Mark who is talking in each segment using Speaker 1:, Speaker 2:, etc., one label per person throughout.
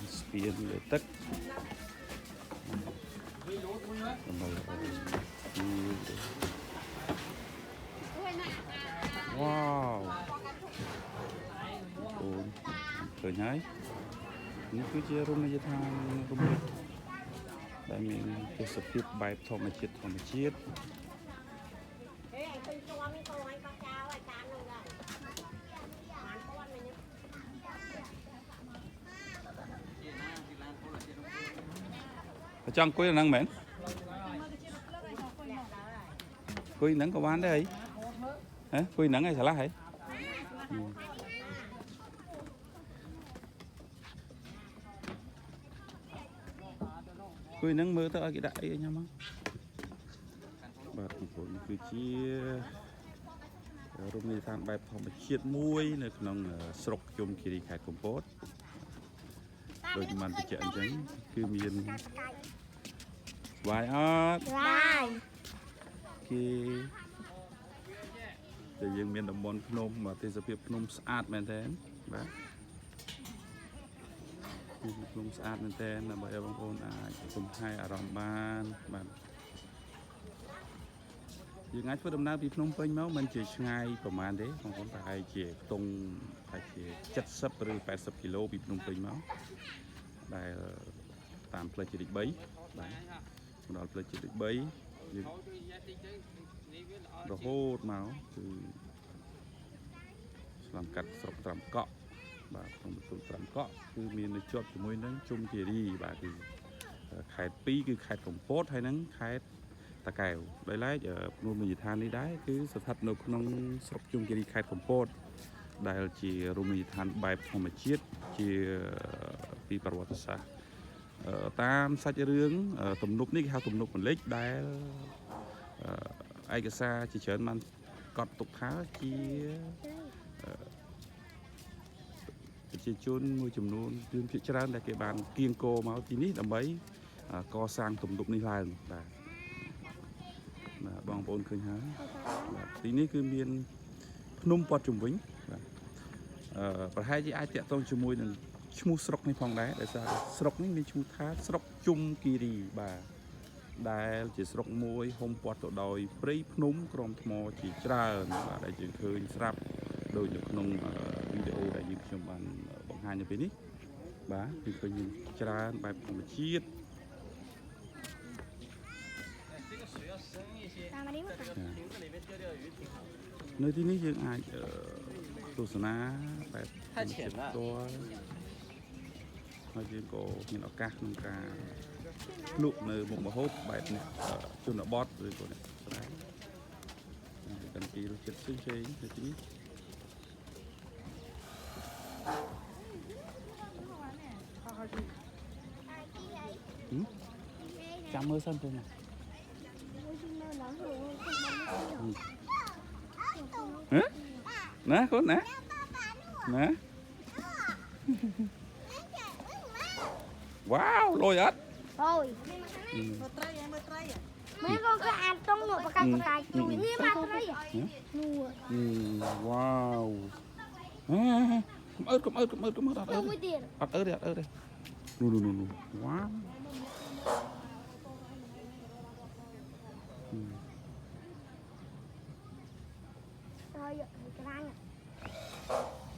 Speaker 1: Spiên để tất wow ôi khởi nháiนี่คือจะร่วมในทางร่วมได้มีเกี่ยวกับแบบแบบธรรมชาติจังคุยนั่งเหม็นคุยนั่งกับบ้านได้ฮะคุยนั่งไงสาระเหรอคุยนั่งมือตัวกี่đại nha máបាទបងគឺជារមណីយដ្ឋានបែបធម្មជាតិមួយនៅក្នុងស្រុកជុំគិរីខេត្តកំពតដូចមិនបញ្ជាក់អញ្ចឹងគឺមានវាយអត់វាយគេតែយើងមានតំបន់ភ្នំទេសភាពភ្នំស្អាតមែនតើបាទភ្នំស្អាតមែនតើដើម្បីឲ្យបងប្អូនអាចជំហាយអារម្មណ៍បានបាទយើងអាចធ្វើដំណើរពីភ្នំពេញមកមិនជាឆ្ងាយប្រហែលទេបងប្អូនប្រហែលជាខ្ទង់ប្រហែលជា70ឬ80គីឡូពីភ្នំពេញមកដែលតាមផ្លូវជាតិ3បាទដល់ផ្លូវជាតិ3យើងរហូតមកគឺឆ្លងកាត់ស្រុកត្រាំកក់បាទក្នុងប្រទេសត្រាំកក់គឺមាននៅជាប់ជាមួយនឹងជុំគិរីបាទគឺខេត្ត2គឺខេត្តកំពតហើយនឹងខេត្តតាកែវដោយឡែកភ្នំនីយដ្ឋាននេះដែរគឺស្ថិតនៅក្នុងស្រុកជុំគិរីខេត្តកំពតដែលជារមណីយដ្ឋានបែបធម្មជាតិជាពីប្រវត្តិសាស្ត្រតាមសាច់រឿងទំនប់នេះគេហៅទំនប់មលិចដែលឯកសារជាច្រើនបានកត់ទុកថាជាប្រជាជនមួយចំនួនជនភាគច្រើនដែលគេបានគៀងគរមកទីនេះដើម្បីកសាងទំនប់នេះឡើងបាទបងប្អូនឃើញហើយបាទទីនេះគឺមានភ្នំព័ទ្ធជុំវិញបាទប្រហែលជាអាចតាក់ទងជាមួយនឹងឈ្មោះស្រុកនេះផងដែរដោយសារស្រុកនេះមានឈ្មោះថាស្រុកជុំគិរីបាទដែលជាស្រុកមួយហ៊ុំព័ទ្ធទៅដោយព្រៃភ្នំក្រំថ្មជាច្រើនបាទដែលយើងឃើញស្រាប់ដូចនៅក្នុងវីដេអូដែលយើងខ្ញុំបានបង្ហាញនៅពេលនេះបាទគឺឃើញមានច្រើនបែបធម្មជាតិនៅទីនេះយើងអាចទស្សនាបែបធម្មជាតិផ្ទាល់ហើយយើងក៏មានឱកាសក្នុងការភ្លក់នៅមុខម្ហូបបែបនេះជនបទឬក៏អ្នកស្រែកាន់ពីរសជាតិផ្សេងៗនៅទីនេះចាំមើលសិនទៅណាណាកូនណាណាវ៉ាវលយអត់អូយមើលត្រីមើលត្រីមើលកូនក៏អានតុងនោះប្រកាសប្រកាសជួយនេះមកត្រីនោះវ៉ាវកុំអើតអត់អើតទេនោះវ៉ាវហើយក្រាញ់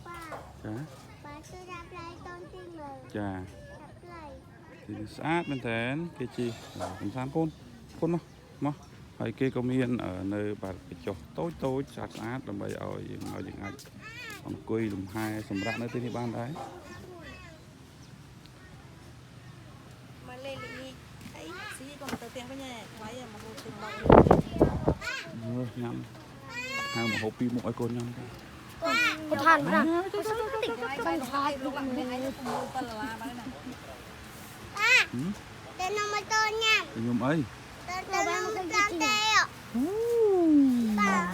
Speaker 1: បាទគឺដាក់ផ្លែតូនទីមើលចាដាក់ផ្លែទីស្អាតមែនតើគេជីសំខាន់កូនមកហើយគេក៏មាននៅបាទកញ្ចុះតូចស្អាតដើម្បីឲ្យយើងអាចអង្គុយលំហែសម្រាប់នៅទីនេះបានដែរមកលេងនេះអីស៊ីក៏ទៅផ្ទះវិញហើយថ្លៃមកហូបជិះមកញ៉ាំហៅមកហូបពីមុខឲ្យកូនញ៉ាំទៅគាត់ថាណាទៅតិចទៅហើយលោកឡើងនេះឲ្យទៅឡាឡាបានណាតែនំមកតញ៉ាំខ្ញុំអីទៅបានមកតាមទេ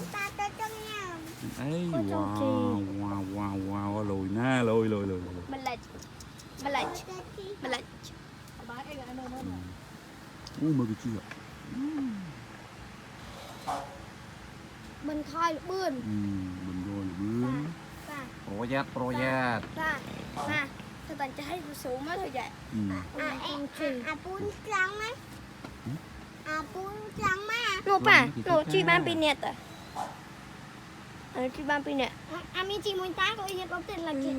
Speaker 1: តាទៅចង់ញ៉ាំអីវ៉ាវលយណាលយម្លេចបាទអីអានោះមើលវាជីមិនខយលបឿនមិនយល់លបឿនបាទប្រយ័ត្នបាទទៅ
Speaker 2: แต่จะให้สูงมากเลยใหญ่
Speaker 3: ปูนกลางไหมปูนกลางไหม
Speaker 2: หนูป่ะหนูที่บ้านปีเนี่ยแต่ที่บ้านปีเนี่ย
Speaker 3: มีจีมุนตาก็ยังต้องเต้นละกิน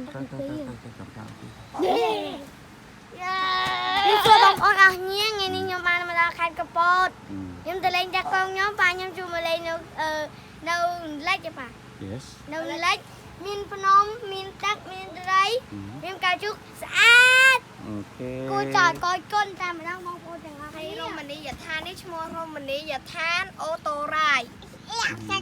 Speaker 2: นี่คือบอกอ่อนเงี้ยไงนี่ยมมาลาคันกระปดยมตะเลงจากกองย้อมป่ายมจูมาเลยเราเล็กจะป่ะ
Speaker 1: yes
Speaker 2: เราเล็กมินพนมมินตักมินไรมินกาจุกสะอาด
Speaker 1: โอเค
Speaker 2: กูจอดก้อยก้นตามไปนั่งมองกูจังให้ร่มมันนี้อย่าทานนี่ชั่วโมงร่มมันนี้อย่าทานโอโตไร
Speaker 3: จะ